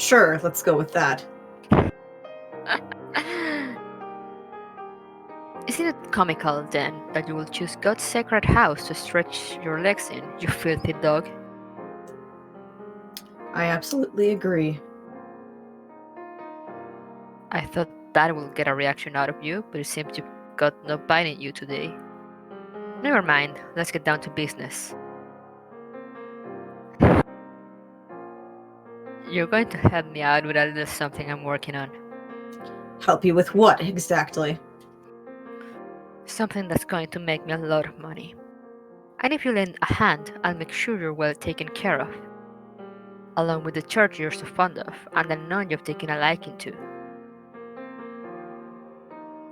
Sure, let's go with that. Isn't it comical, then, that you will choose God's sacred house to stretch your legs in, you filthy dog? I absolutely agree. I thought that would get a reaction out of you, but it seems you got no bite in you today. Never mind, let's get down to business. You're going to help me out with a little something I'm working on. Help you with what, exactly? Something that's going to make me a lot of money. And if you lend a hand, I'll make sure you're well taken care of. Along with the church you're so fond of, and the nun you've taken a liking to.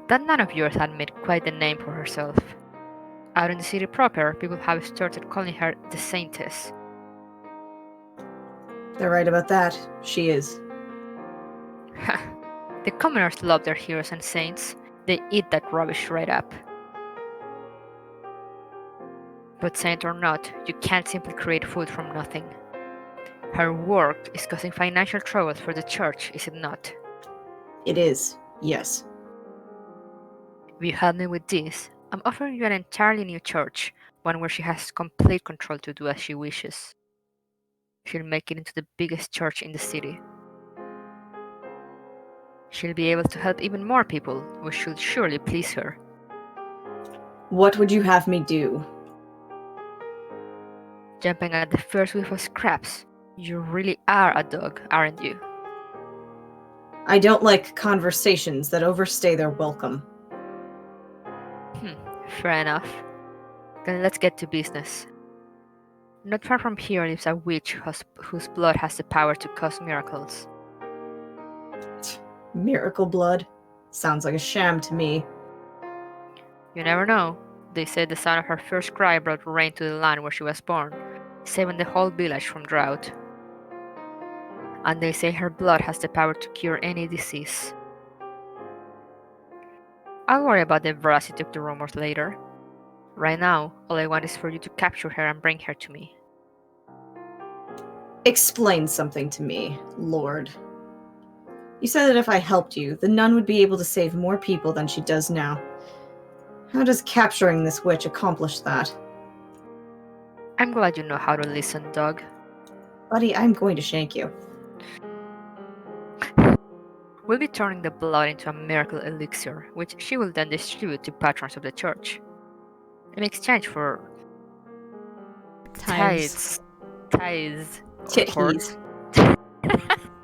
That nun of yours had made quite the name for herself. Out in the city proper, people have started calling her the Saintess. They're right about that. She is. The commoners love their heroes and saints. They eat that rubbish right up. But saint or not, you can't simply create food from nothing. Her work is causing financial troubles for the church, is it not? It is, yes. If you help me with this, I'm offering you an entirely new church, one where she has complete control to do as she wishes. She'll make it into the biggest church in the city. She'll be able to help even more people, which should surely please her. What would you have me do? Jumping at the first whiff of scraps. You really are a dog, aren't you? I don't like conversations that overstay their welcome. Fair enough. Then let's get to business. Not far from here lives a witch whose blood has the power to cause miracles. Miracle blood? Sounds like a sham to me. You never know. They say the sound of her first cry brought rain to the land where she was born, saving the whole village from drought. And they say her blood has the power to cure any disease. I'll worry about the veracity of the rumors later. Right now, all I want is for you to capture her and bring her to me. Explain something to me, Lord. You said that if I helped you, the nun would be able to save more people than she does now. How does capturing this witch accomplish that? I'm glad you know how to listen, dog. Buddy, I'm going to shank you. We'll be turning the blood into a miracle elixir, which she will then distribute to patrons of the church. In exchange for tithes. Tithes. Of course.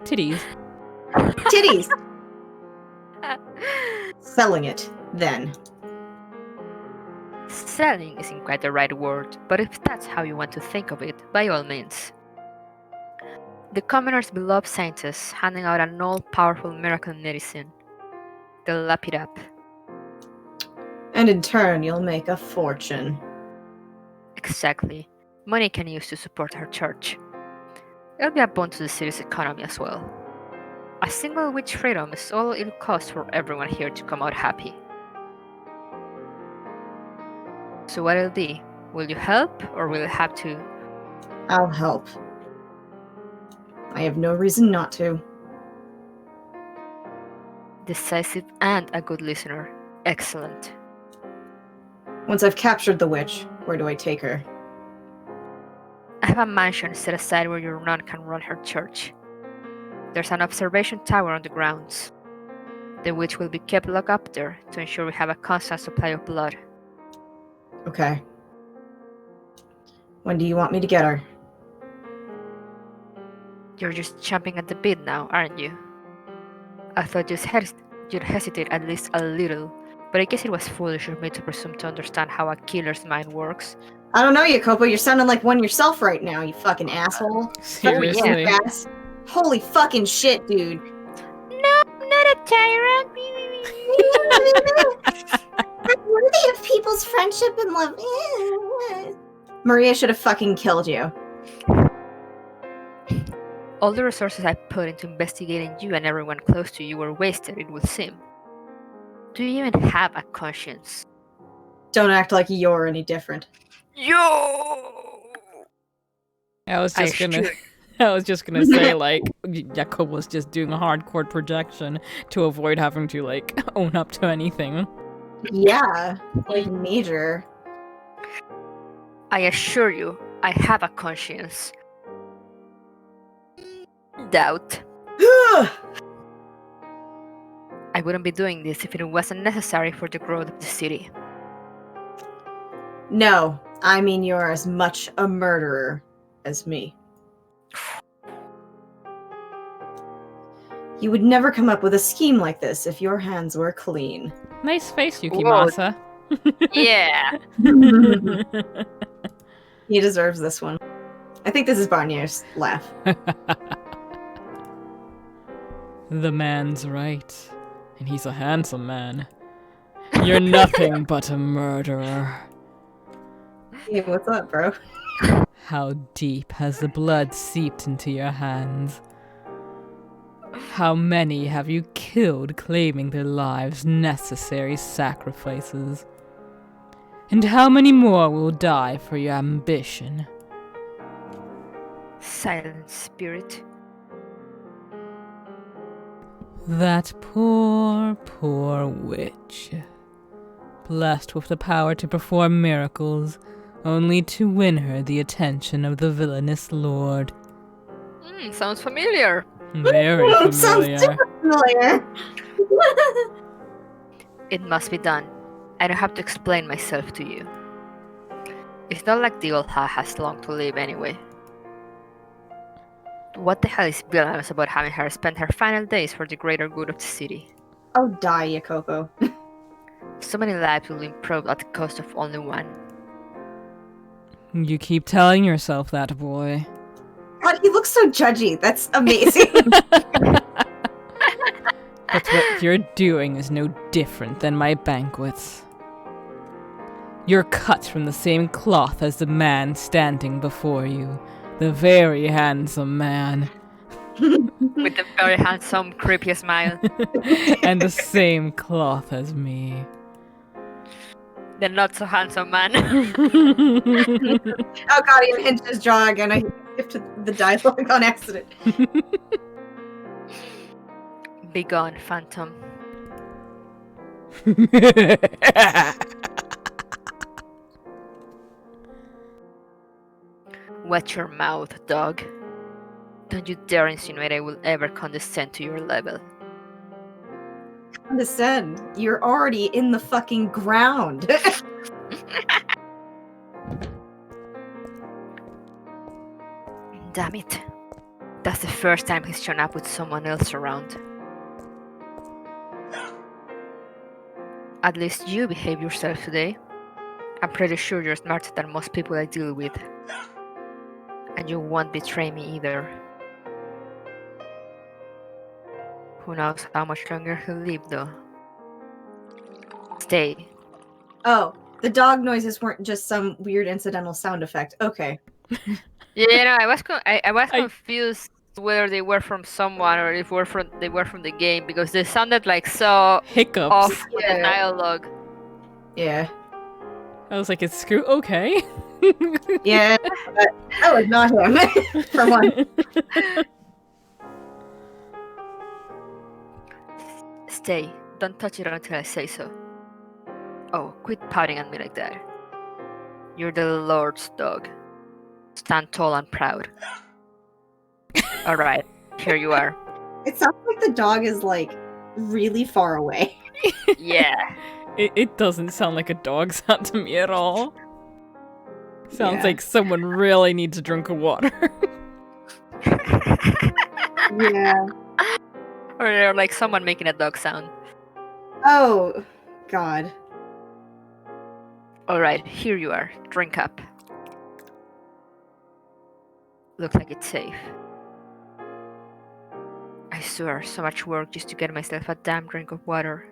Titties. Titties! Selling it, then. Selling isn't quite the right word, but if that's how you want to think of it, by all means. The commoners beloved saintess handing out an all-powerful miracle medicine. They'll lap it up. And in turn, you'll make a fortune. Exactly. Money can use to support her church. It'll be a boon to the city's economy as well. A single witch freedom is all it'll cost for everyone here to come out happy. So what'll it be? Will you help, or will it have to? I'll help. I have no reason not to. Decisive and a good listener. Excellent. Once I've captured the witch, where do I take her? I have a mansion set aside where your nun can run her church. There's an observation tower on the grounds. The witch will be kept locked up there to ensure we have a constant supply of blood. Okay. When do you want me to get her? You're just chomping at the bit now, aren't you? I thought you'd hesitate at least a little, but I guess it was foolish of me to presume to understand how a killer's mind works. I don't know, Jacopo. You're sounding like one yourself right now, you fucking asshole. Seriously. yeah. Ass. Holy fucking shit, dude. No, I'm not a tyrant. Worthy of people's friendship and love. Maria should have fucking killed you. All the resources I put into investigating you and everyone close to you were wasted, it would seem. Do you even have a conscience? Don't act like you're any different. Yo! I was just gonna I was just gonna say, like, Jacopo was just doing a hardcore projection to avoid having to, like, own up to anything. Yeah, like major. I assure you, I have a conscience. Doubt. I wouldn't be doing this if it wasn't necessary for the growth of the city. No, I mean you're as much a murderer as me. You would never come up with a scheme like this if your hands were clean. Nice face, Yukimasa. Yeah. He deserves this one. I think this is Barnier's laugh. The man's right. And he's a handsome man. You're nothing but a murderer. Hey, what's up, bro? How deep has the blood seeped into your hands? How many have you killed claiming their lives necessary sacrifices? And how many more will die for your ambition? Silent spirit. That poor, poor witch. Blessed with the power to perform miracles, only to win her the attention of the villainous lord. Sounds familiar. Very Sounds familiar. super familiar. It must be done. I don't have to explain myself to you. It's not like the old hag has long to live anyway. What the hell is villainous about having her spend her final days for the greater good of the city? Oh, die, Jacopo. So many lives will improve at the cost of only one. You keep telling yourself that, boy. God, he looks so judgy. That's amazing. But what you're doing is no different than my banquets. You're cut from the same cloth as the man standing before you. The very handsome man. With a very handsome, creepy smile. And the same cloth as me. The not so handsome man. Oh god, he unhinged his jaw again. I skipped the dialogue on accident. Be gone, phantom. Wet your mouth, dog. Don't you dare insinuate I will ever condescend to your level. Condescend. You're already in the fucking ground. Damn it. That's the first time he's shown up with someone else around. At least you behave yourself today. I'm pretty sure you're smarter than most people I deal with. And you won't betray me either. Who knows how much longer he'll live, though. Stay. Oh, the dog noises weren't just some weird incidental sound effect. Okay. Yeah, no, I was confused whether they were from someone or if they were from the game because they sounded like so Hiccups. off with the Yeah. dialogue. Yeah. I was like, it's Screw okay. Yeah, but that was not him, for one. Stay. Don't touch it until I say so. Oh, quit pouting at me like that. You're the Lord's dog. Stand tall and proud. Alright, here you are. It sounds like the dog is, like, really far away. Yeah. It doesn't sound like a dog sound to me at all. Sounds Yeah. like someone really needs a drink of water. Yeah. Or like someone making a dog sound. Oh, God. Alright, here you are. Drink up. Looks like it's safe. I swear, so much work just to get myself a damn drink of water.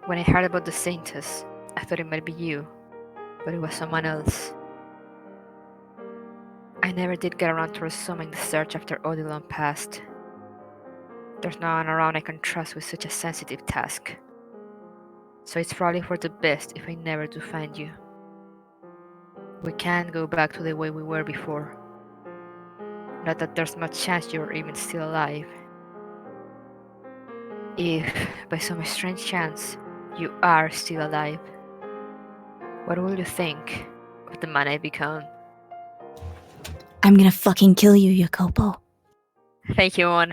When I heard about the Saintess, I thought it might be you, but it was someone else. I never did get around to resuming the search after Odilon passed. There's no one around I can trust with such a sensitive task. So it's probably for the best if I never do find you. We can't go back to the way we were before. Not that there's much chance you're even still alive. If, by some strange chance, you are still alive, what will you think of the man I become? I'm gonna fucking kill you, Jacopo. Thank you, One.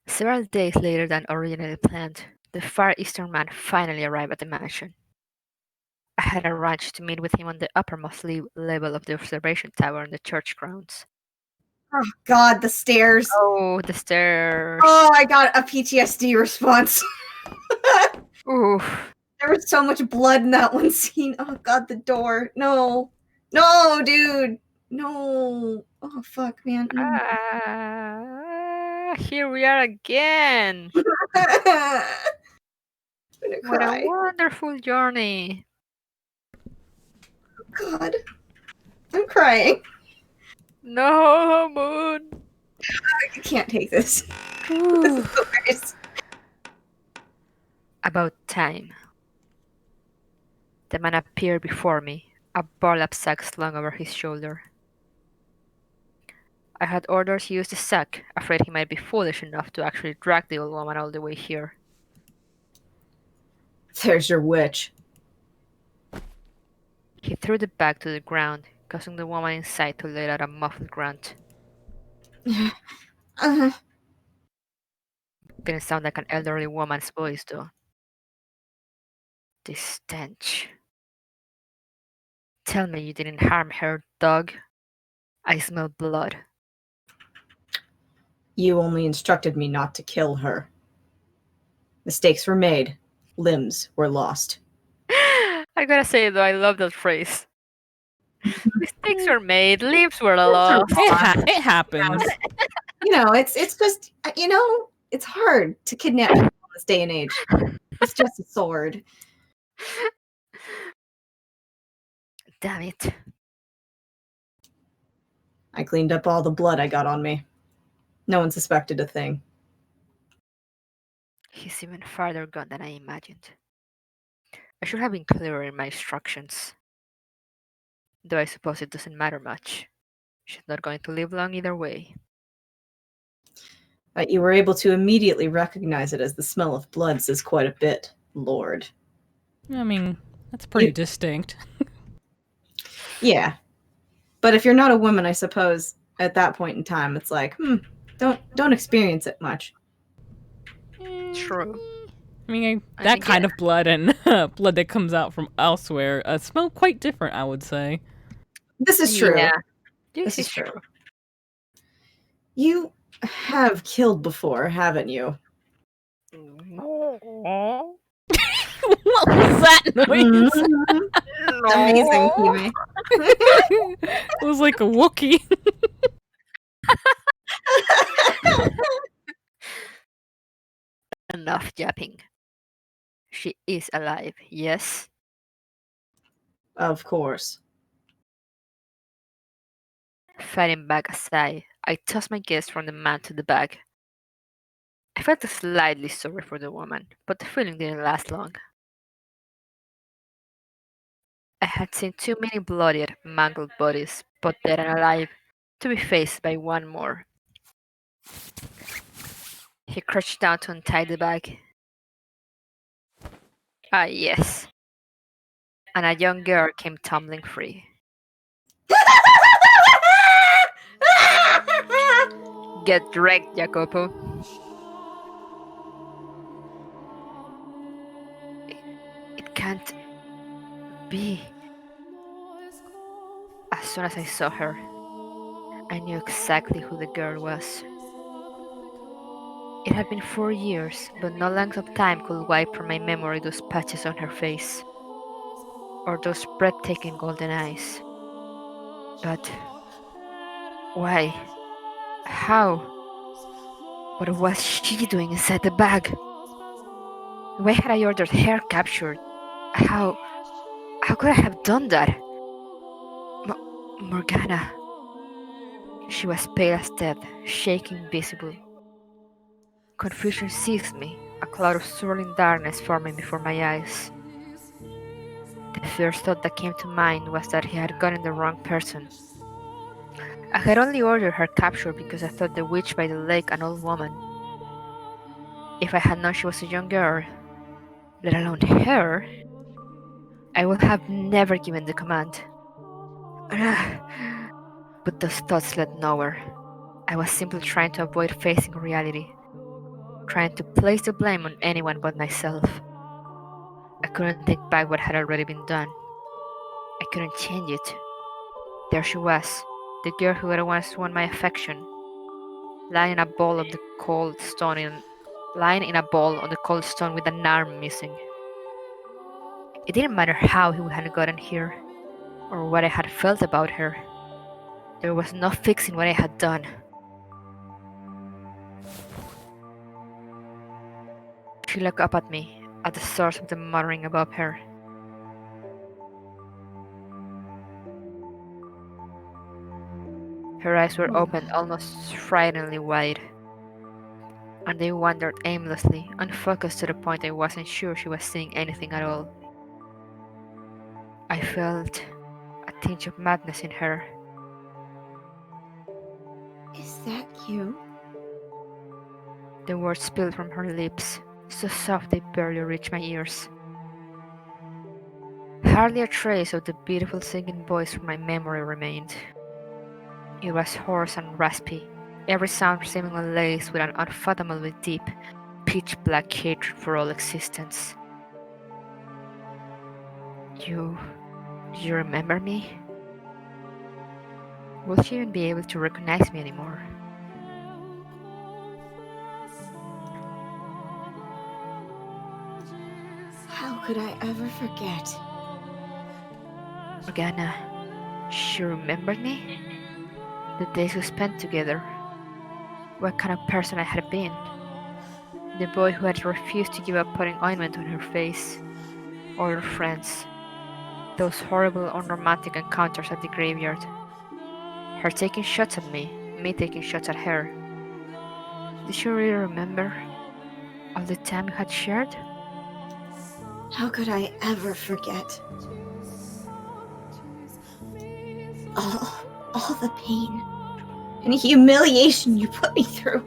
Several days later than originally planned, the Far Eastern man finally arrived at the mansion. I had arranged to meet with him on the uppermost level of the observation tower in the church grounds. Oh God, the stairs. Oh, the stairs. Oh, I got a PTSD response. Oof. There was so much blood in that one scene. Oh God, the door. No. No, dude. No. Oh fuck, man. Here we are again. I'm gonna What a cry. wonderful journey. God. I'm crying. No, Moon. I can't take this. This Ooh. is the worst. About time. The man appeared before me, a burlap sack slung over his shoulder. I had orders he use the sack, afraid he might be foolish enough to actually drag the old woman all the way here. There's your witch. He threw the bag to the ground, causing the woman inside to let out a muffled grunt. Uh, Didn't sound like an elderly woman's voice, though. This stench. Tell me you didn't harm her, dog. I smell blood. you only instructed me not to kill her. Mistakes were made. Limbs were lost. I gotta say, though, I love that phrase. Mistakes were made, lives were lost. It happens. It's just, it's hard to kidnap people in this day and age. It's just a sword. Damn it. I cleaned up all the blood I got on me. No one suspected a thing. He's even farther gone than I imagined. I should have been clearer in my instructions. Though I suppose it doesn't matter much. She's not going to live long either way. That you were able to immediately recognize it as the smell of blood says quite a bit, Lord. I mean, that's pretty distinct. Yeah. But if you're not a woman, I suppose, at that point in time, it's like, don't experience it much. True. I mean, I that think, kind yeah. of blood and blood that comes out from elsewhere smell quite different, I would say. This is true. Yeah. This is true. You have killed before, haven't you? No. What was that noise? Amazing, Kimi. It was like a Wookiee. Enough yapping. She is alive, yes? Of course. Fighting back a sigh, I tossed my gaze from the man to the bag. I felt slightly sorry for the woman, but the feeling didn't last long. I had seen too many bloodied, mangled bodies, both dead and alive, to be faced by one more. He crouched down to untie the bag. Ah, yes. And a young girl came tumbling free. Get wrecked, Jacopo. It can't be. As soon as I saw her, I knew exactly who the girl was. It had been 4 years, but no length of time could wipe from my memory those patches on her face, or those breathtaking golden eyes. But why? How? What was she doing inside the bag? Why had I ordered her captured? How could I have done that? Morgana. She was pale as death, shaking visibly. Confusion seized me, a cloud of swirling darkness forming before my eyes. The first thought that came to mind was that he had gotten the wrong person. I had only ordered her captured because I thought the witch by the lake an old woman. If I had known she was a young girl, let alone her, I would have never given the command. But those thoughts led nowhere. I was simply trying to avoid facing reality, trying to place the blame on anyone but myself. I couldn't take back what had already been done. I couldn't change it. There she was, the girl who had once won my affection, lying in a ball of the cold stone lying in a ball on the cold stone with an arm missing. It didn't matter how he had gotten here, or what I had felt about her. There was no fixing what I had done. She looked up at me, at the source of the muttering above her. Her eyes were opened almost frighteningly wide, and they wandered aimlessly, unfocused to the point I wasn't sure she was seeing anything at all. I felt a tinge of madness in her. Is that you? The words spilled from her lips, so soft they barely reached my ears. Hardly a trace of the beautiful singing voice from my memory remained. It was hoarse and raspy, every sound seemingly laced with an unfathomably deep, pitch-black hatred for all existence. You remember me? Will she even be able to recognize me anymore? How could I ever forget? Morgana, she remembered me? The days we spent together. What kind of person I had been. The boy who had refused to give up putting ointment on her face. All her friends. Those horrible unromantic encounters at the graveyard. Her taking shots at me taking shots at her. Did she really remember all the time we had shared? How could I ever forget? All the pain and humiliation you put me through.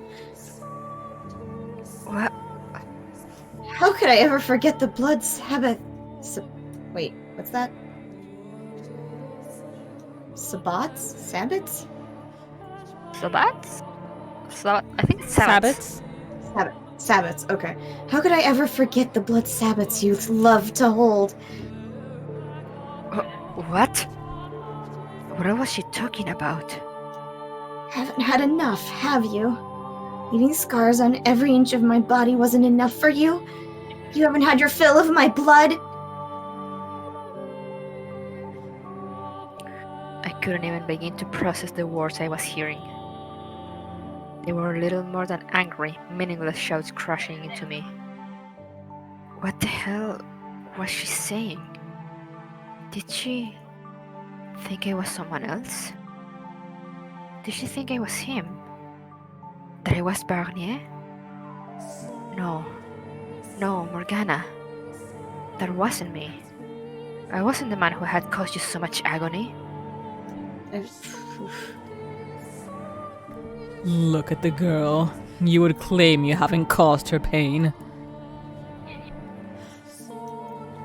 What? How could I ever forget the blood Sabbath? Wait, what's that? Sabbats? Sabbats? Sabbats? I think it's Sabbats. Sabbats, okay. How could I ever forget the blood Sabbats you loved to hold? What? What was she talking about? Haven't had enough, have you? Leaving scars on every inch of my body wasn't enough for you? You haven't had your fill of my blood? I couldn't even begin to process the words I was hearing. They were little more than angry, meaningless shouts crashing into me. What the hell was she saying? Did she think I was someone else? Did she think I was him? That I was Barnier? No, Morgana. That wasn't me. I wasn't the man who had caused you so much agony. Look at the girl. You would claim you haven't caused her pain.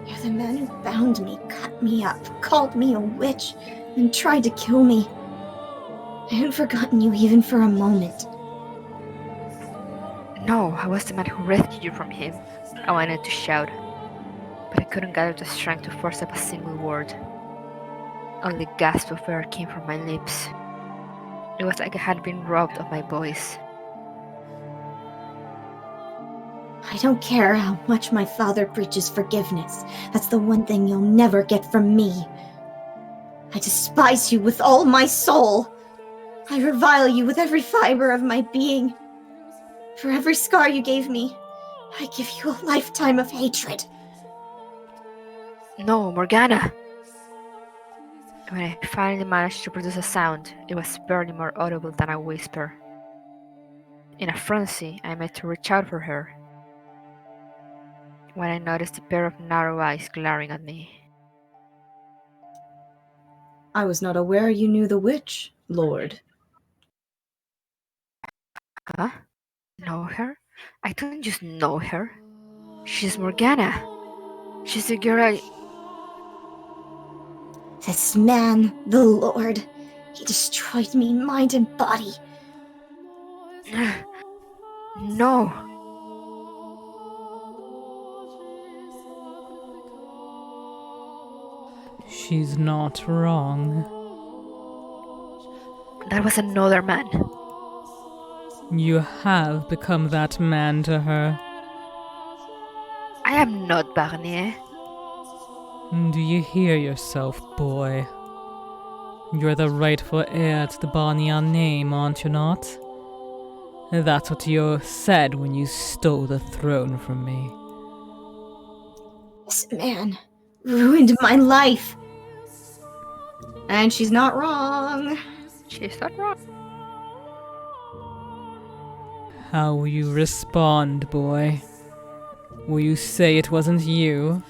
You're the man who bound me, cut me up, called me a witch, and tried to kill me. I hadn't forgotten you even for a moment. No, I was the man who rescued you from him. I wanted to shout, but I couldn't gather the strength to force up a single word. Only gasps of air came from my lips. It was like I had been robbed of my voice. I don't care how much my father preaches forgiveness. That's the one thing you'll never get from me. I despise you with all my soul. I revile you with every fiber of my being. For every scar you gave me, I give you a lifetime of hatred. No, Morgana! When I finally managed to produce a sound, it was barely more audible than a whisper. In a frenzy, I meant to reach out for her. when I noticed a pair of narrow eyes glaring at me. I was not aware you knew the witch, Lord. Huh? Know her? I don't just know her. She's Morgana. She's the girl I... This man, the Lord, he destroyed me, mind and body. No. She's not wrong. That was another man. You have become that man to her. I am not Barnier. Do you hear yourself, boy? You're the rightful heir to the Barnier name, aren't you not? That's what you said when you stole the throne from me. This man ruined my life. And she's not wrong. She's not wrong. How will you respond, boy? Will you say it wasn't you?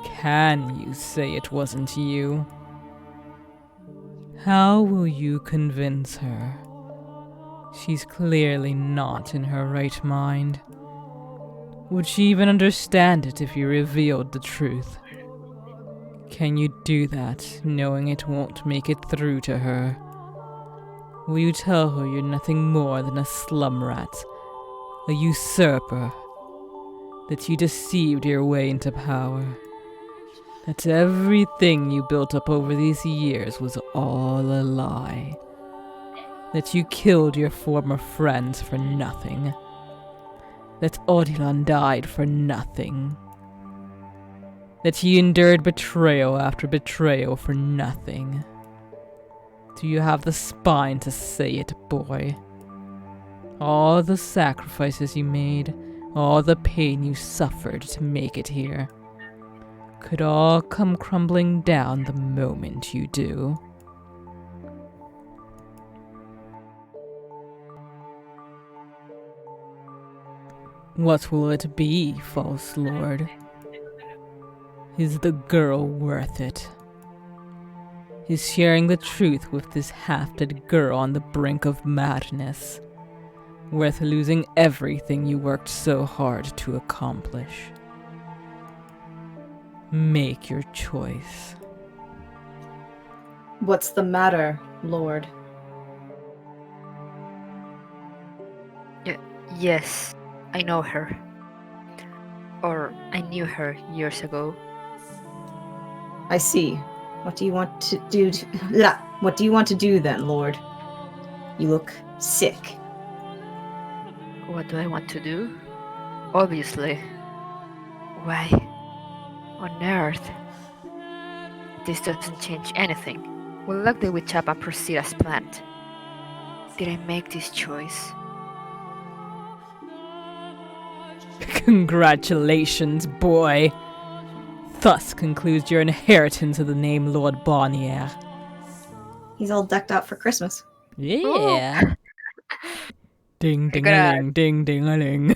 Can you say it wasn't you? How will you convince her? She's clearly not in her right mind. Would she even understand it if you revealed the truth? Can you do that, knowing it won't make it through to her? Will you tell her you're nothing more than a slum rat, a usurper, that you deceived your way into power, that everything you built up over these years was all a lie, that you killed your former friends for nothing, that Odilon died for nothing, that you endured betrayal after betrayal for nothing? Do you have the spine to say it, boy? All the sacrifices you made, all the pain you suffered to make it here, could all come crumbling down the moment you do. What will it be, false lord? Is the girl worth it? Is sharing the truth with this half-dead girl on the brink of madness worth losing everything you worked so hard to accomplish? Make your choice. What's the matter, Lord? Yes, I know her. Or I knew her years ago. I see. What do you want to do? What do you want to do then, Lord? You look sick. What do I want to do? Obviously. Why? On Earth? This doesn't change anything. We'll lock the witch up and proceed as planned. Did I make this choice? Congratulations, boy. Thus concludes your inheritance of the name Lord Barnier. He's all decked out for Christmas. Yeah. Ding ding a ling, ding ding a ling.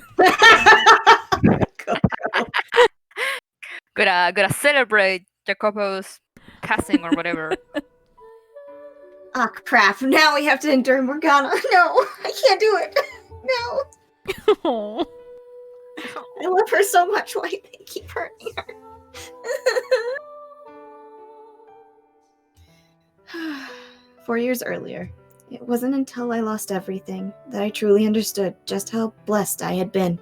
Gotta celebrate Jacopo's passing or whatever. Ah, crap. Now we have to endure Morgana. No, I can't do it. No. I love her so much. Why do they keep hurting her? 4 years earlier, it wasn't until I lost everything that I truly understood just how blessed I had been,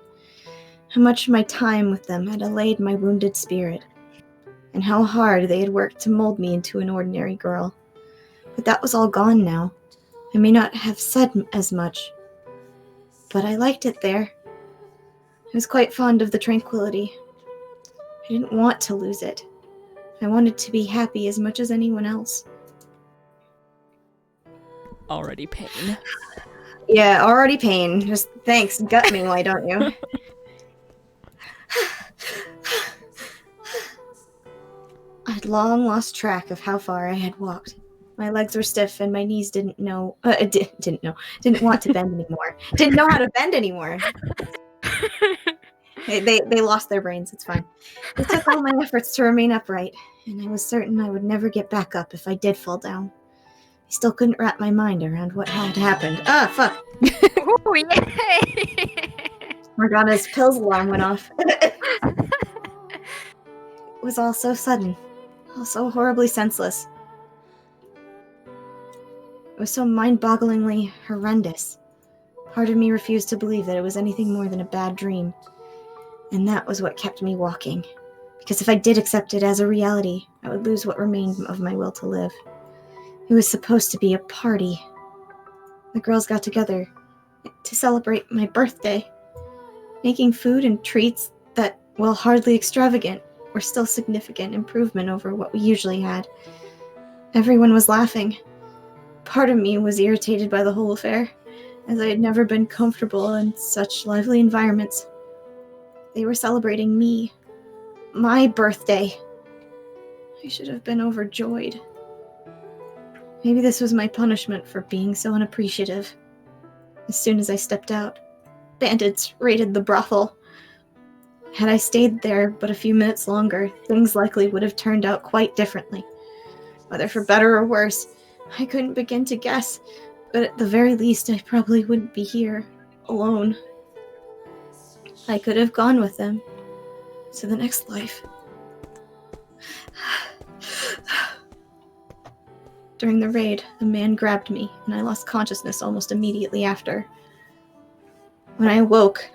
how much my time with them had allayed my wounded spirit, and how hard they had worked to mold me into an ordinary girl. But that was all gone now. I may not have said as much, but I liked it there. I was quite fond of the tranquility. I didn't want to lose it. I wanted to be happy as much as anyone else. Already pain. Yeah, already pain. Just thanks, gut me, why don't you? I'd long lost track of how far I had walked. My legs were stiff and my knees didn't want to bend anymore. Didn't know how to bend anymore. They lost their brains. It's fine. It took all my efforts to remain upright, and I was certain I would never get back up if I did fall down. I still couldn't wrap my mind around what had happened. Ah, fuck! Ooh, yay! Morgana's pills alarm went off. It was all so sudden, all so horribly senseless. It was so mind-bogglingly horrendous. Part of me refused to believe that it was anything more than a bad dream, and that was what kept me walking. Because if I did accept it as a reality, I would lose what remained of my will to live. It was supposed to be a party. The girls got together to celebrate my birthday, making food and treats that, while hardly extravagant, were still significant improvement over what we usually had. Everyone was laughing. Part of me was irritated by the whole affair, as I had never been comfortable in such lively environments. They were celebrating me. My birthday. I should have been overjoyed. Maybe this was my punishment for being so unappreciative. As soon as I stepped out, bandits raided the brothel. Had I stayed there but a few minutes longer, things likely would have turned out quite differently. Whether for better or worse, I couldn't begin to guess, but at the very least I probably wouldn't be here, alone. I could have gone with them to the next life. During the raid, a man grabbed me, and I lost consciousness almost immediately after. When I awoke,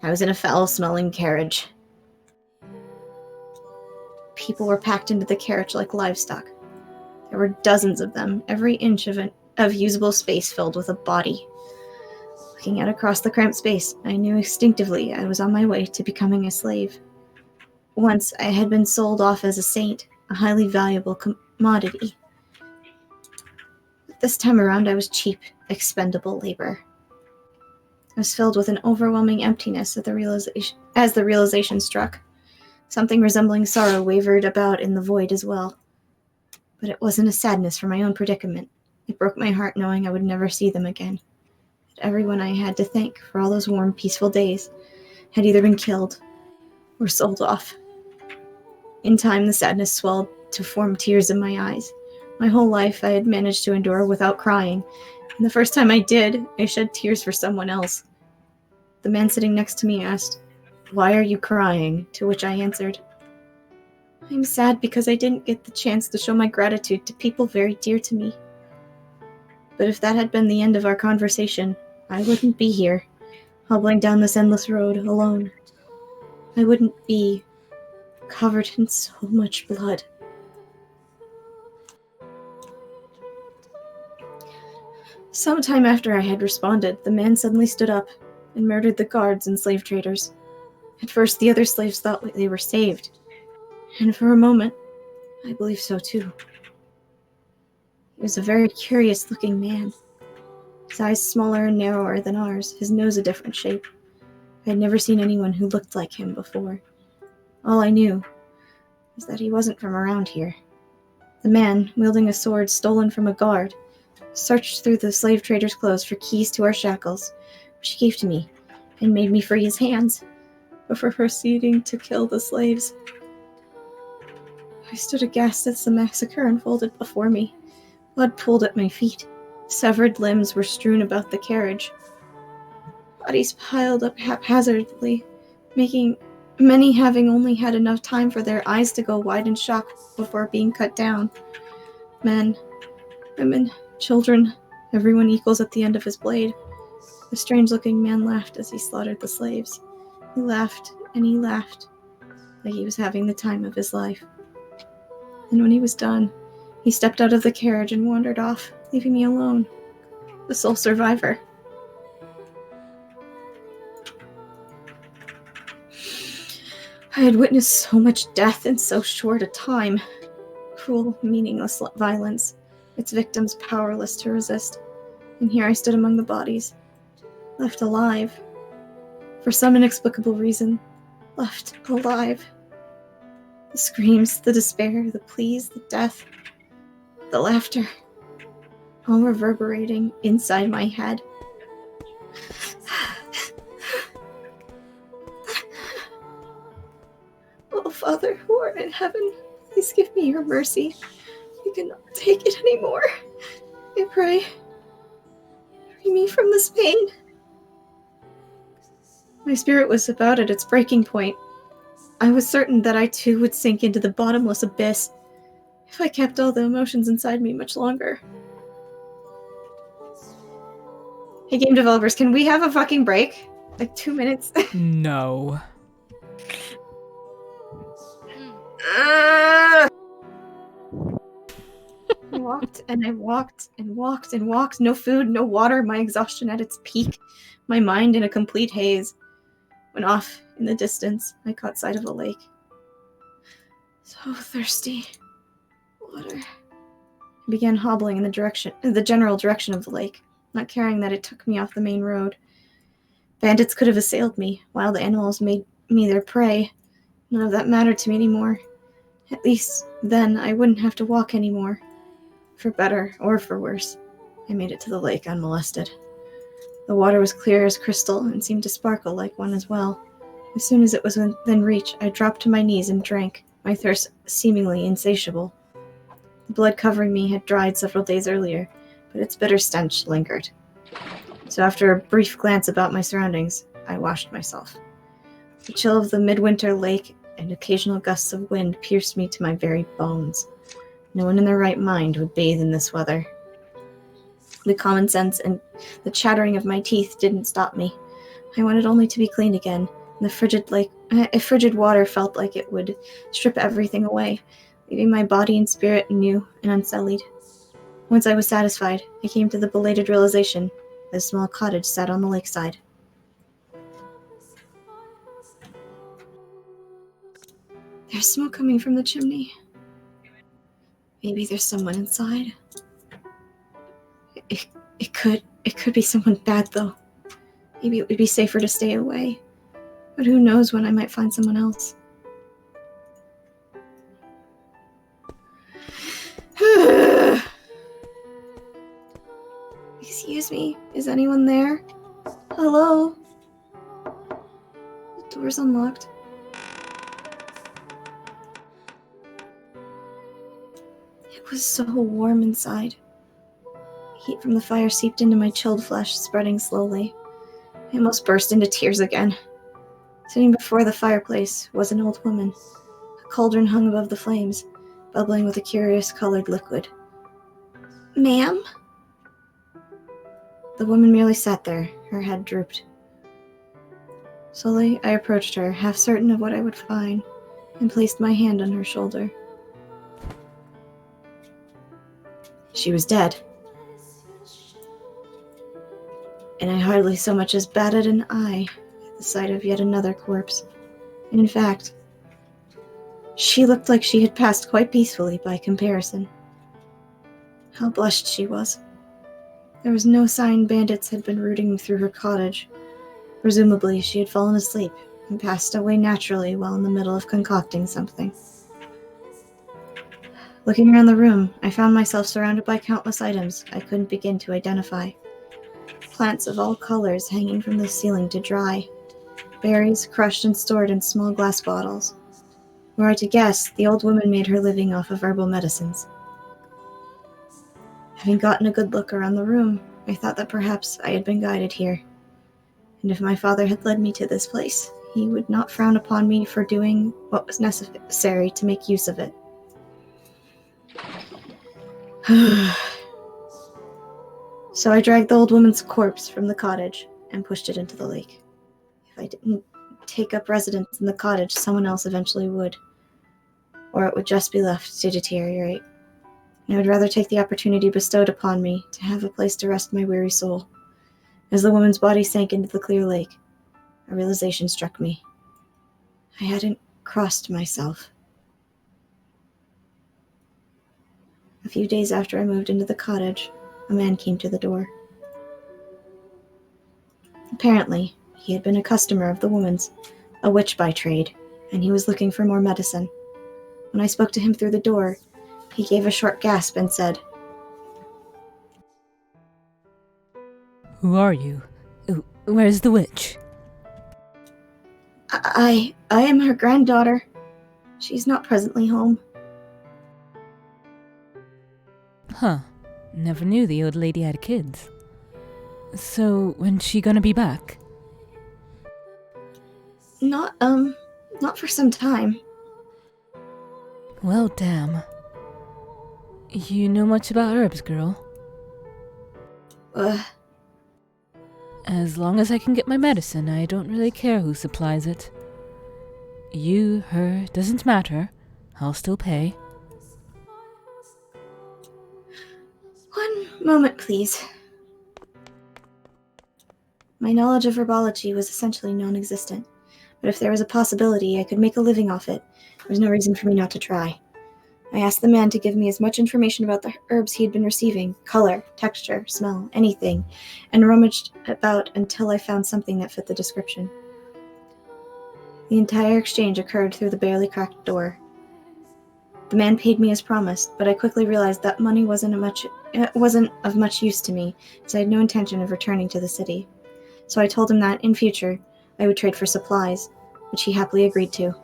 I was in a foul-smelling carriage. People were packed into the carriage like livestock. There were dozens of them, every inch of usable space filled with a body. Looking out across the cramped space, I knew instinctively I was on my way to becoming a slave. Once, I had been sold off as a saint, a highly valuable commodity. This time around, I was cheap, expendable labor. I was filled with an overwhelming emptiness as the realization struck. Something resembling sorrow wavered about in the void as well. But it wasn't a sadness for my own predicament. It broke my heart knowing I would never see them again. That everyone I had to thank for all those warm, peaceful days had either been killed or sold off. In time, the sadness swelled to form tears in my eyes. My whole life I had managed to endure without crying, and the first time I did, I shed tears for someone else. The man sitting next to me asked, "Why are you crying?" To which I answered, "I'm sad because I didn't get the chance to show my gratitude to people very dear to me." But if that had been the end of our conversation, I wouldn't be here, hobbling down this endless road alone. I wouldn't be covered in so much blood. Sometime after I had responded, the man suddenly stood up and murdered the guards and slave traders. At first, the other slaves thought they were saved, and for a moment, I believed so too. He was a very curious-looking man. His eyes smaller and narrower than ours, his nose a different shape. I had never seen anyone who looked like him before. All I knew was that he wasn't from around here. The man, wielding a sword stolen from a guard, searched through the slave trader's clothes for keys to our shackles, which he gave to me, and made me free his hands, before proceeding to kill the slaves. I stood aghast as the massacre unfolded before me. Blood pooled at my feet. Severed limbs were strewn about the carriage. Bodies piled up haphazardly, many having only had enough time for their eyes to go wide in shock before being cut down. Men, women, children, everyone equals at the end of his blade. The strange-looking man laughed as he slaughtered the slaves. He laughed, and he laughed, like he was having the time of his life. And when he was done, he stepped out of the carriage and wandered off, leaving me alone, the sole survivor. I had witnessed so much death in so short a time. Cruel, meaningless violence, its victims powerless to resist. And here I stood among the bodies, left alive. For some inexplicable reason, left alive. The screams, the despair, the pleas, the death, the laughter, all reverberating inside my head. Please give me your mercy. I cannot take it anymore. I pray. Free me from this pain. My spirit was about at its breaking point. I was certain that I too would sink into the bottomless abyss if I kept all the emotions inside me much longer. Hey, game developers, can we have a fucking break? Like 2 minutes? No. I walked and I walked and walked and walked. No food, no water, my exhaustion at its peak, my mind in a complete haze. When off in the distance, I caught sight of a lake. So thirsty. Water. I began hobbling in the general direction of the lake, not caring that it took me off the main road. Bandits could have assailed me, wild animals made me their prey. None of that mattered to me anymore. At least then I wouldn't have to walk anymore. For better or for worse, I made it to the lake unmolested. The water was clear as crystal and seemed to sparkle like one as well. As soon as it was within reach, I dropped to my knees and drank, my thirst seemingly insatiable. The blood covering me had dried several days earlier, but its bitter stench lingered. So after a brief glance about my surroundings, I washed myself. The chill of the midwinter lake and occasional gusts of wind pierced me to my very bones. No one in their right mind would bathe in this weather. The common sense and the chattering of my teeth didn't stop me. I wanted only to be clean again, and the frigid water felt like it would strip everything away, leaving my body and spirit new and unsullied. Once I was satisfied, I came to the belated realization that a small cottage sat on the lakeside. There's smoke coming from the chimney. Maybe there's someone inside. It could be someone bad, though. Maybe it would be safer to stay away. But who knows when I might find someone else. Excuse me, is anyone there? Hello? The door's unlocked. It was so warm inside. Heat from the fire seeped into my chilled flesh, spreading slowly. I almost burst into tears again. Sitting before the fireplace was an old woman. A cauldron hung above the flames, bubbling with a curious colored liquid. Ma'am? The woman merely sat there, her head drooped. Slowly, I approached her, half certain of what I would find, and placed my hand on her shoulder. She was dead. And I hardly so much as batted an eye at the sight of yet another corpse. And in fact, she looked like she had passed quite peacefully by comparison. How blushed she was. There was no sign bandits had been rooting through her cottage. Presumably, she had fallen asleep and passed away naturally while in the middle of concocting something. Looking around the room, I found myself surrounded by countless items I couldn't begin to identify. Plants of all colors hanging from the ceiling to dry. Berries crushed and stored in small glass bottles. Were I to guess, the old woman made her living off of herbal medicines. Having gotten a good look around the room, I thought that perhaps I had been guided here. And if my father had led me to this place, he would not frown upon me for doing what was necessary to make use of it. So I dragged the old woman's corpse from the cottage and pushed it into the lake. If I didn't take up residence in the cottage, someone else eventually would. Or it would just be left to deteriorate. And I would rather take the opportunity bestowed upon me to have a place to rest my weary soul. As the woman's body sank into the clear lake, a realization struck me. I hadn't crossed myself. A few days after I moved into the cottage, a man came to the door. Apparently, he had been a customer of the woman's, a witch by trade, and he was looking for more medicine. When I spoke to him through the door, he gave a short gasp and said, Who are you? Where's the witch? I am her granddaughter. She's not presently home. Huh. Never knew the old lady had kids. So, when's she gonna be back? Not for some time. Well, damn. You know much about herbs, girl? As long as I can get my medicine, I don't really care who supplies it. You, her, doesn't matter. I'll still pay. One moment, please. My knowledge of herbology was essentially non-existent, but if there was a possibility I could make a living off it, there was no reason for me not to try. I asked the man to give me as much information about the herbs he had been receiving, color, texture, smell, anything, and rummaged about until I found something that fit the description. The entire exchange occurred through the barely cracked door. The man paid me as promised, but I quickly realized that money wasn't of much use to me, as I had no intention of returning to the city. So I told him that, in future, I would trade for supplies, which he happily agreed to.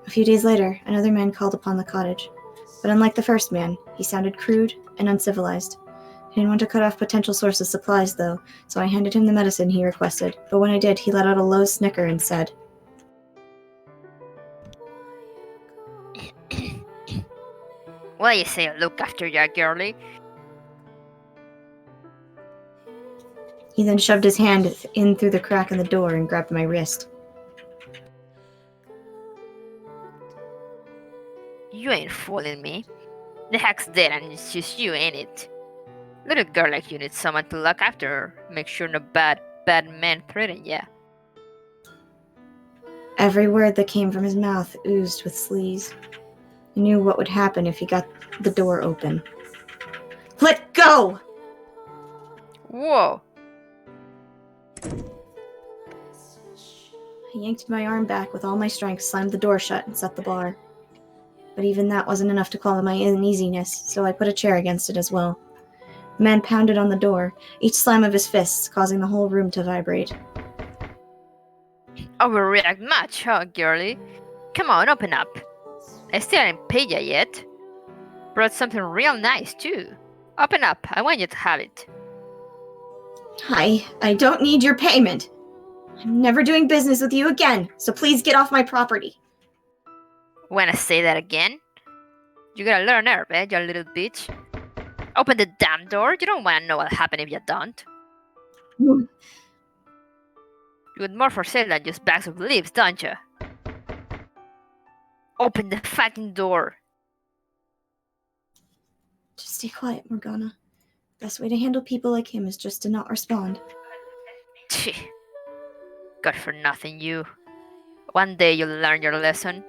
A few days later, another man called upon the cottage, but unlike the first man, he sounded crude and uncivilized. I didn't want to cut off potential source of supplies, though, so I handed him the medicine he requested, but when I did, he let out a low snicker and said, What do you say I look after ya, girlie? He then shoved his hand in through the crack in the door and grabbed my wrist. You ain't fooling me. The hack's dead and it's just you, ain't it? Little girl like you needs someone to look after her. Make sure no bad men threaten ya. Every word that came from his mouth oozed with sleaze. I knew what would happen if he got the door open. Let go! Whoa! I yanked my arm back with all my strength, slammed the door shut, and set the bar. But even that wasn't enough to calm my uneasiness, so I put a chair against it as well. The man pounded on the door, each slam of his fists causing the whole room to vibrate. Overreact much, huh, girlie? Come on, open up. I still ain't paid ya yet. Brought something real nice, too. Open up, I want you to have it. I don't need your payment. I'm never doing business with you again, so please get off my property. Wanna say that again? You gotta learn herb, eh, you little bitch? Open the damn door, you don't wanna know what'll happen if you don't. You got more for sale than just bags of leaves, don't you? Open the fucking door. Just stay quiet, Morgana. Best way to handle people like him is just to not respond. Tch. Good for nothing, you. One day you'll learn your lesson.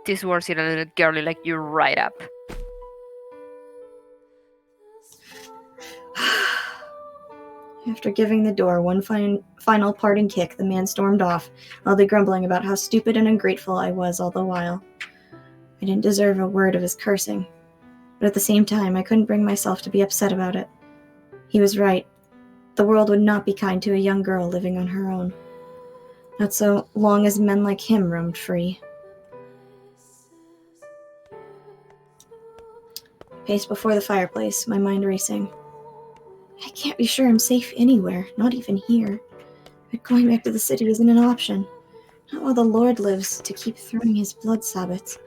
This world's hit a little girlie like you right up. After giving the door one final parting kick, the man stormed off, loudly grumbling about how stupid and ungrateful I was all the while. I didn't deserve a word of his cursing, but at the same time, I couldn't bring myself to be upset about it. He was right. The world would not be kind to a young girl living on her own. Not so long as men like him roamed free. I paced before the fireplace, my mind racing. I can't be sure I'm safe anywhere, not even here. But going back to the city isn't an option. Not while the Lord lives to keep throwing his blood sabbats.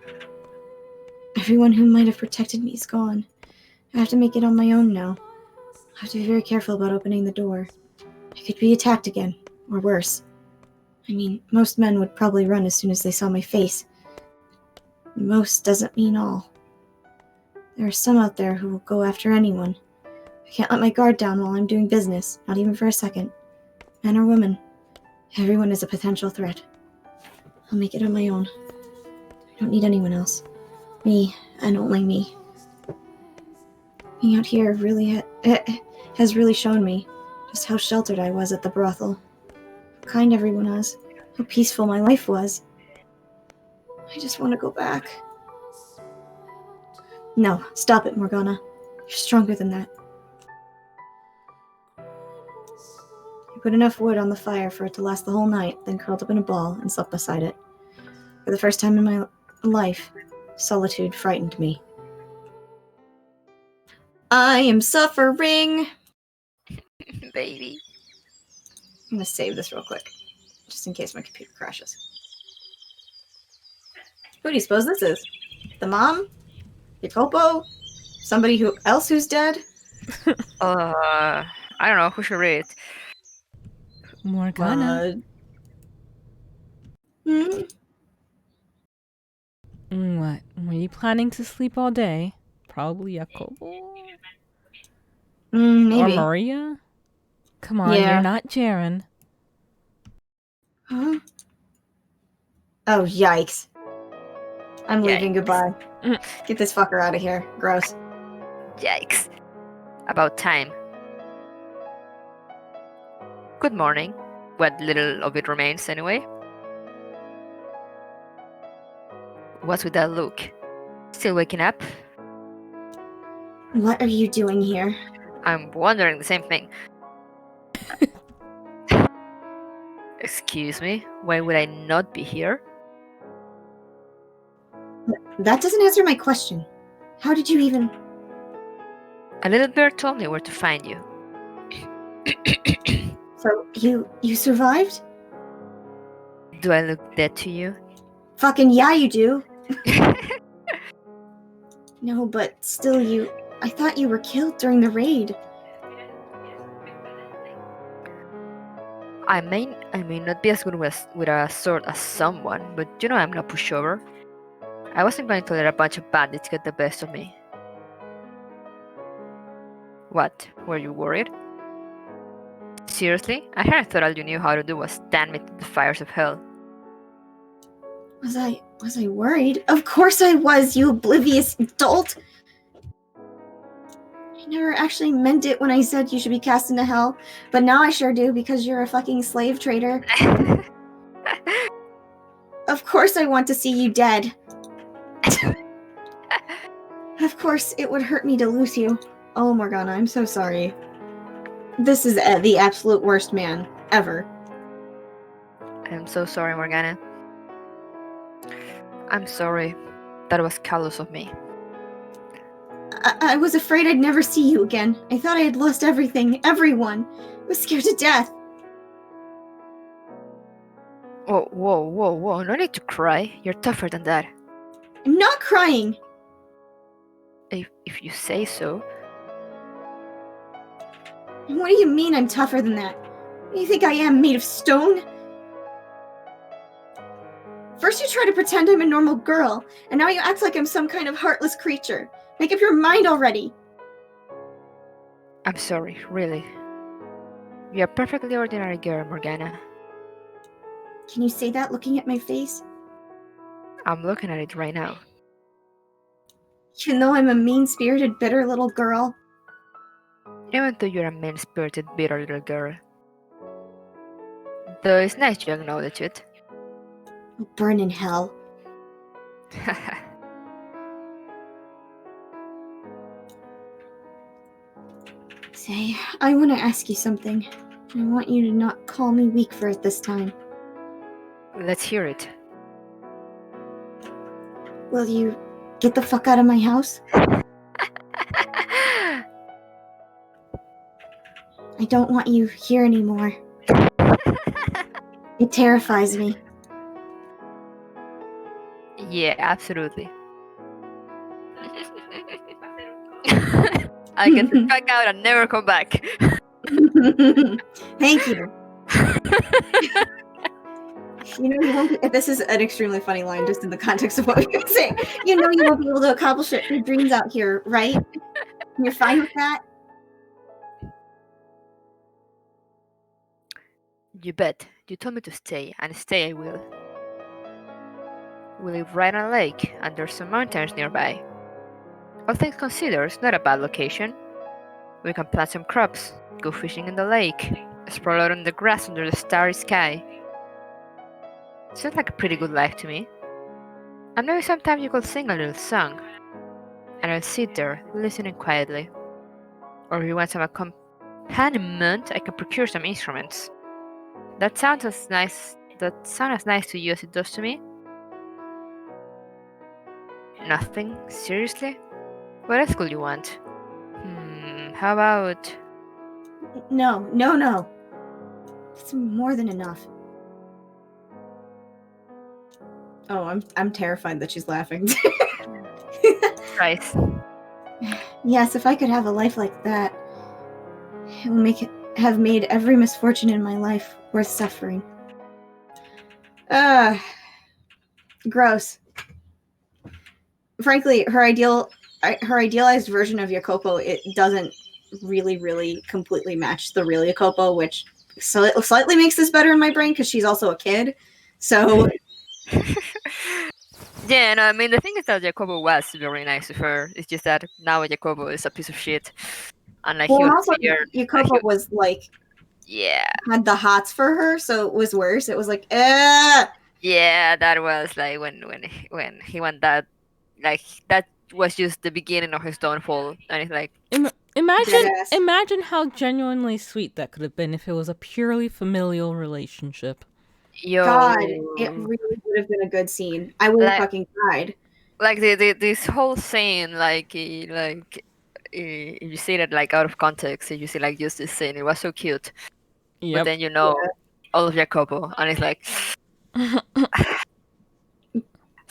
Everyone who might have protected me is gone. I have to make it on my own now. I have to be very careful about opening the door. I could be attacked again, or worse. I mean, most men would probably run as soon as they saw my face. Most doesn't mean all. There are some out there who will go after anyone. I can't let my guard down while I'm doing business, not even for a second. Men or women, everyone is a potential threat. I'll make it on my own. I don't need anyone else. Me, and only me. Being out here really has really shown me just how sheltered I was at the brothel. How kind everyone was. How peaceful my life was. I just want to go back. No, stop it, Morgana. You're stronger than that. I put enough wood on the fire for it to last the whole night, then curled up in a ball and slept beside it. For the first time in my life, Solitude frightened me. I am suffering! Baby. I'm gonna save this real quick, just in case my computer crashes. Who do you suppose this is? The mom? Jacopo? Somebody else who's dead? I don't know. Who should read it? Morgana. What? Were you planning to sleep all day? Probably Jacopo? Maybe. Or Maria? Come on, Yeah. you're not Jaren. Huh? Oh, yikes. I'm leaving, goodbye. Get this fucker out of here. Gross. Yikes. About time. Good morning. What little of it remains, anyway. What's with that look? Still waking up? What are you doing here? I'm wondering the same thing. Excuse me? Why would I not be here? That doesn't answer my question. How did you even... A little bird told me where to find you. So, you survived? Do I look dead to you? Fucking yeah, you do. No, but still I thought you were killed during the raid. I may not be as good with a sword as someone, but you know I'm no pushover. I wasn't going to let a bunch of bandits get the best of me. What? Were you worried? Seriously? I hadn't thought all you knew how to do was stand me to the fires of hell. Was I worried? Of course I was, you oblivious dolt! I never actually meant it when I said you should be cast into hell, but now I sure do because you're a fucking slave trader. Of course I want to see you dead. Of course it would hurt me to lose you. Oh, Morgana, I'm so sorry. This is the absolute worst man ever. I'm so sorry, Morgana. I'm sorry. That was callous of me. I was afraid I'd never see you again. I thought I had lost everything, everyone. I was scared to death. Whoa. No need to cry. You're tougher than that. I'm not crying. If you say so. What do you mean I'm tougher than that? What do you think I am, made of stone? First you try to pretend I'm a normal girl, and now you act like I'm some kind of heartless creature. Make up your mind already. I'm sorry, really. You're a perfectly ordinary girl, Morgana. Can you say that looking at my face? I'm looking at it right now. Even though I'm a mean-spirited, bitter little girl? Even though you're a mean-spirited, bitter little girl. Though it's nice you acknowledge it. I'll burn in hell. Say, I want to ask you something. I want you to not call me weak for it this time. Let's hear it. Will you get the fuck out of my house? I don't want you here anymore. It terrifies me. Yeah, absolutely. I get the fuck out and never come back. Thank you. You know, you won't be, this is an extremely funny line just in the context of what you're saying. You know you won't be able to accomplish your dreams out here, right? You're fine with that? You bet. You told me to stay, and stay I will. We live right on a lake, and there's some mountains nearby. All things considered, it's not a bad location. We can plant some crops, go fishing in the lake, sprawl out on the grass under the starry sky. Sounds like a pretty good life to me. And maybe sometime you could sing a little song, and I'll sit there, listening quietly. Or if you want some accompaniment, I can procure some instruments. That sounds as nice to you as it does to me. Nothing? Seriously? What else could you want? How about... No. It's more than enough. Oh, I'm terrified that she's laughing. Price? Yes, if I could have a life like that, it would have made every misfortune in my life worth suffering. Gross. Frankly, her idealized version of Jacopo, it doesn't really completely match the real Jacopo, which slightly makes this better in my brain because she's also a kid. So Yeah, no, I mean, the thing is that Jacopo was very nice to her. It's just that now Jacopo is a piece of shit. And like, he well, and was also weird. Jacopo was like Yeah. had the hots for her, so it was worse. It was like, Yeah, that was like when he went that, like, that was just the beginning of his downfall. And it's like, Deadass. Imagine how genuinely sweet that could have been if it was a purely familial relationship. yo, God, it really would have been a good scene. I would have like, fucking cried. like this whole scene, like, if you see that like out of context, if you see like just this scene, it was so cute. But Yep. then all of Jacopo, and it's like,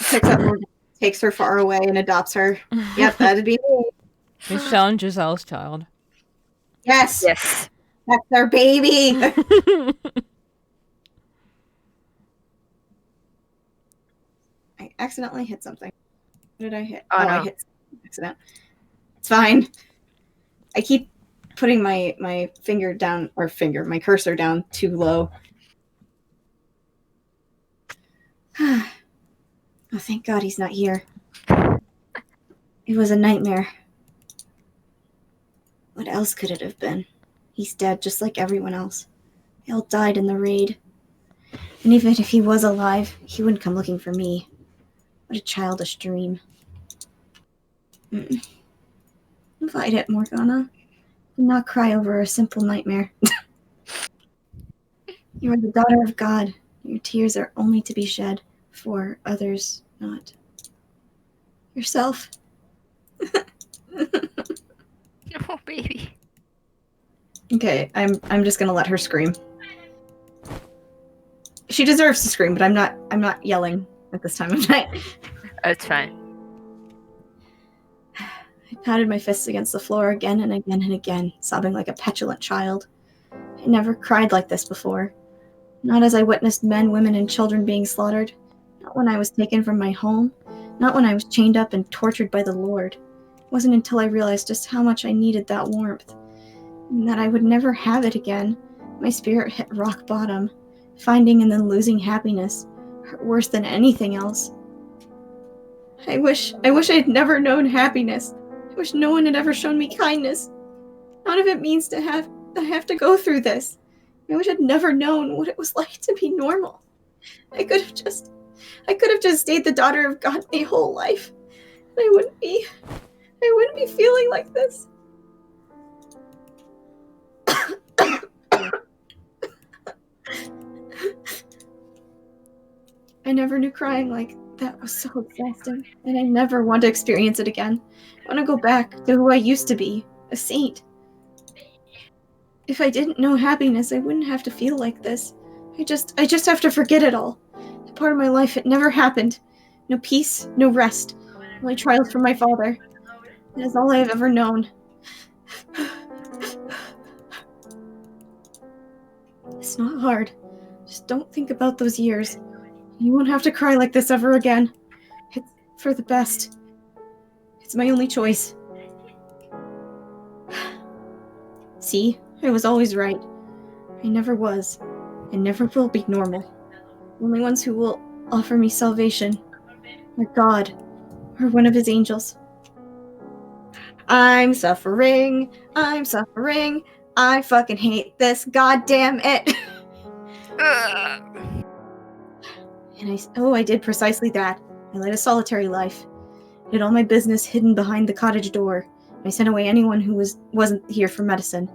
Picks up Morgan, takes her far away, and adopts her. Yep, that'd be me. Michelle and Giselle's child. Yes, yes. that's their baby. I accidentally hit something. What did I hit? Oh, no. I hit accident. It's fine. I keep putting my my cursor down too low. Oh, thank God he's not here. It was a nightmare. What else could it have been? He's dead just like everyone else. They all died in the raid. And even if he was alive, he wouldn't come looking for me. What a childish dream. Fight it, Morgana. Do not cry over a simple nightmare. You are the daughter of God. Your tears are only to be shed for others, not yourself. Oh, baby. Okay, I'm just gonna let her scream. She deserves to scream, but I'm not yelling at this time of night. It's fine. I pounded my fists against the floor again and again and again, sobbing like a petulant child. I never cried like this before. Not as I witnessed men, women, and children being slaughtered. Not when I was taken from my home. Not when I was chained up and tortured by the Lord. It wasn't until I realized just how much I needed that warmth. And that I would never have it again. My spirit hit rock bottom. Finding and then losing happiness hurt worse than anything else. I wish I had never known happiness. I wish no one had ever shown me kindness. None of it means to have to go through this. I wish I'd never known what it was like to be normal. I could have just stayed the daughter of God my whole life. And I wouldn't be feeling like this. I never knew crying like that was so exhausting, and I never want to experience it again. I want to go back to who I used to be, a saint. If I didn't know happiness, I wouldn't have to feel like this. I just have to forget it all. The part of my life it never happened. No peace, no rest. Only trials from my father. It is all I have ever known. It's not hard. Just don't think about those years. You won't have to cry like this ever again. It's for the best. It's my only choice. See? I was always right. I never was, and never will be normal. The only ones who will offer me salvation are God, or one of his angels. I'm suffering. I fucking hate this. God damn it. And I did precisely that. I led a solitary life. I did all my business hidden behind the cottage door. I sent away anyone who wasn't here for medicine.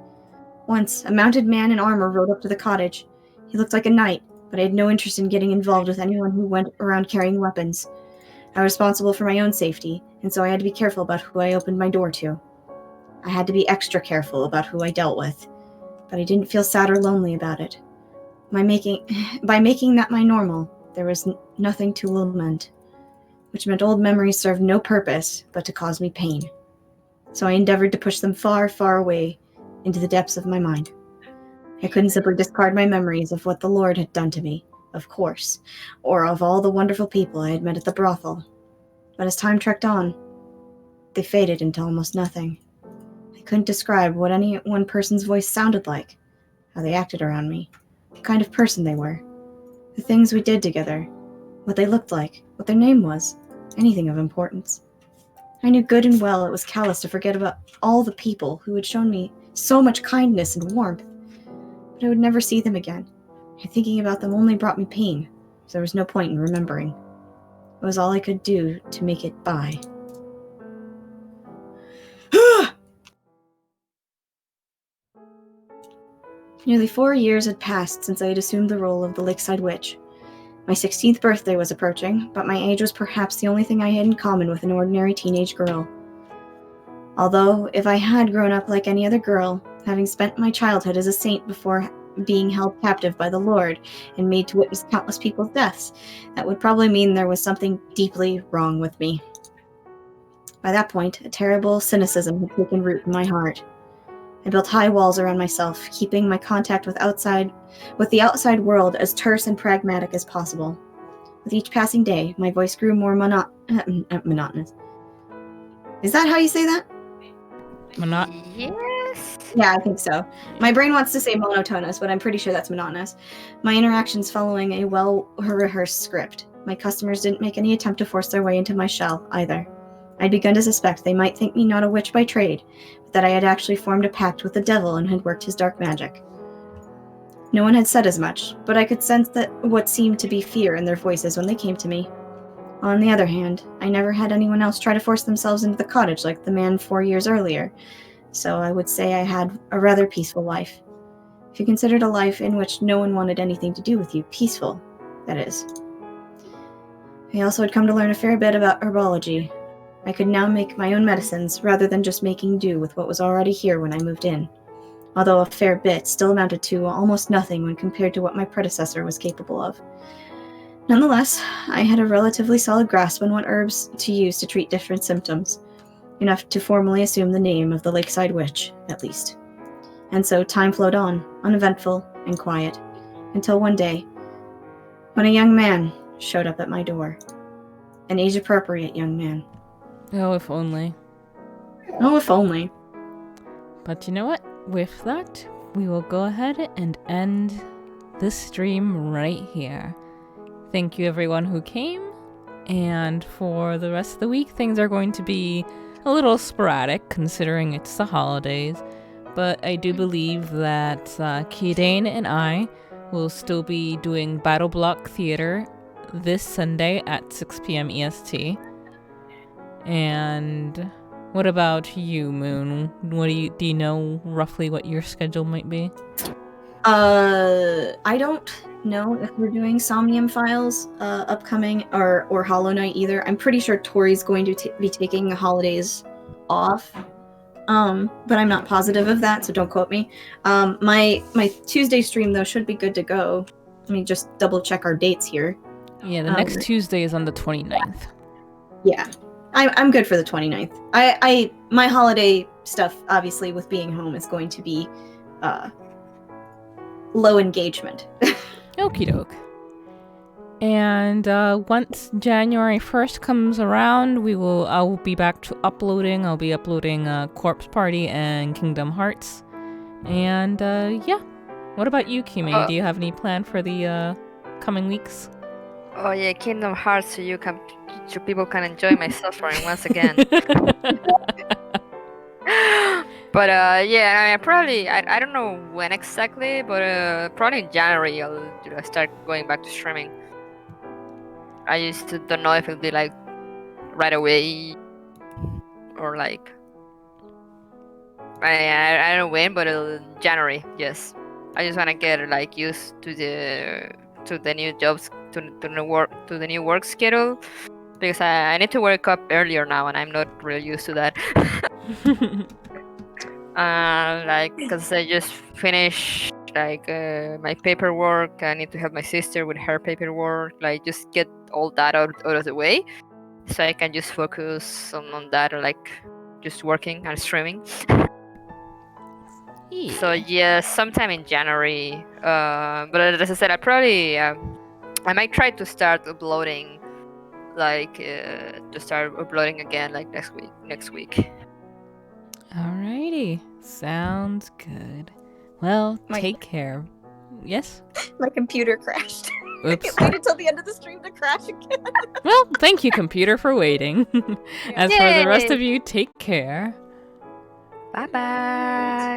Once, a mounted man in armor rode up to the cottage. He looked like a knight, but I had no interest in getting involved with anyone who went around carrying weapons. I was responsible for my own safety, and so I had to be careful about who I opened my door to. I had to be extra careful about who I dealt with, but I didn't feel sad or lonely about it. By making that my normal, there was nothing to lament, which meant old memories served no purpose but to cause me pain. So I endeavored to push them far, far away into the depths of my mind. I couldn't simply discard my memories of what the Lord had done to me, of course, or of all the wonderful people I had met at the brothel. But as time trekked on, they faded into almost nothing. I couldn't describe what any one person's voice sounded like, how they acted around me, what kind of person they were, the things we did together, what they looked like, what their name was, anything of importance. I knew good and well it was callous to forget about all the people who had shown me so much kindness and warmth, but I would never see them again, and thinking about them only brought me pain, so there was no point in remembering. It was all I could do to make it by. Nearly 4 years had passed since I had assumed the role of the Lakeside Witch. My 16th birthday was approaching, but my age was perhaps the only thing I had in common with an ordinary teenage girl. Although, if I had grown up like any other girl, having spent my childhood as a saint before being held captive by the Lord and made to witness countless people's deaths, that would probably mean there was something deeply wrong with me. By that point, a terrible cynicism had taken root in my heart. I built high walls around myself, keeping my contact with the outside world as terse and pragmatic as possible. With each passing day, my voice grew more monotonous. Is that how you say that? Yes. Yeah, I think so. My brain wants to say monotonous, but I'm pretty sure that's monotonous. My interactions following a well-rehearsed script. My customers didn't make any attempt to force their way into my shell, either. I'd begun to suspect they might think me not a witch by trade, but that I had actually formed a pact with the devil and had worked his dark magic. No one had said as much, but I could sense that what seemed to be fear in their voices when they came to me. On the other hand, I never had anyone else try to force themselves into the cottage like the man 4 years earlier, so I would say I had a rather peaceful life. If you considered a life in which no one wanted anything to do with you, peaceful, that is. I also had come to learn a fair bit about herbology. I could now make my own medicines rather than just making do with what was already here when I moved in, although a fair bit still amounted to almost nothing when compared to what my predecessor was capable of. Nonetheless, I had a relatively solid grasp on what herbs to use to treat different symptoms, enough to formally assume the name of the Lakeside Witch, at least. And so time flowed on, uneventful and quiet, until one day, when a young man showed up at my door. An age-appropriate young man. Oh, if only. Oh, if only. But you know what? With that, we will go ahead and end this stream right here. Thank you everyone who came, and for the rest of the week, things are going to be a little sporadic considering it's the holidays, but I do believe that Kidane and I will still be doing Battle Block Theater this Sunday at 6 p.m. EST. And what about you, Moon? Do you know roughly what your schedule might be? I don't know if we're doing Somnium Files upcoming or Hollow Knight either. I'm pretty sure Tori's going to be taking the holidays off. But I'm not positive of that, so don't quote me. My Tuesday stream though should be good to go. Let me just double check our dates here. Yeah, the next Tuesday is on the 29th. Yeah. I'm good for the 29th. My holiday stuff, obviously, with being home is going to be low engagement. Okie doke. And once January 1st comes around, I'll be back to uploading. I'll be uploading Corpse Party and Kingdom Hearts. And yeah. What about you, Kimi? Do you have any plan for the coming weeks? Oh yeah, Kingdom Hearts, so people can enjoy my suffering once again. But yeah, I don't know when exactly, but probably in January I'll start going back to streaming. I just don't know if it'll be like right away or like I don't know when, but January, yes. I just want to get like used to the new jobs, to the new work schedule, because I need to wake up earlier now, and I'm not really used to that. Like, because I just finished like my paperwork. I need to help my sister with her paperwork. Like, just get all that out of the way, so I can just focus on that, or like just working and streaming. So yeah, sometime in January. But as I said, I might try to start uploading, like to start uploading again, like next week. Alrighty. Sounds good. Well, My- take care. Yes? My computer crashed. Oops. It waited till the end of the stream to crash again. Well, thank you, computer, for waiting. As for the rest Yay! of you, take care. Bye bye.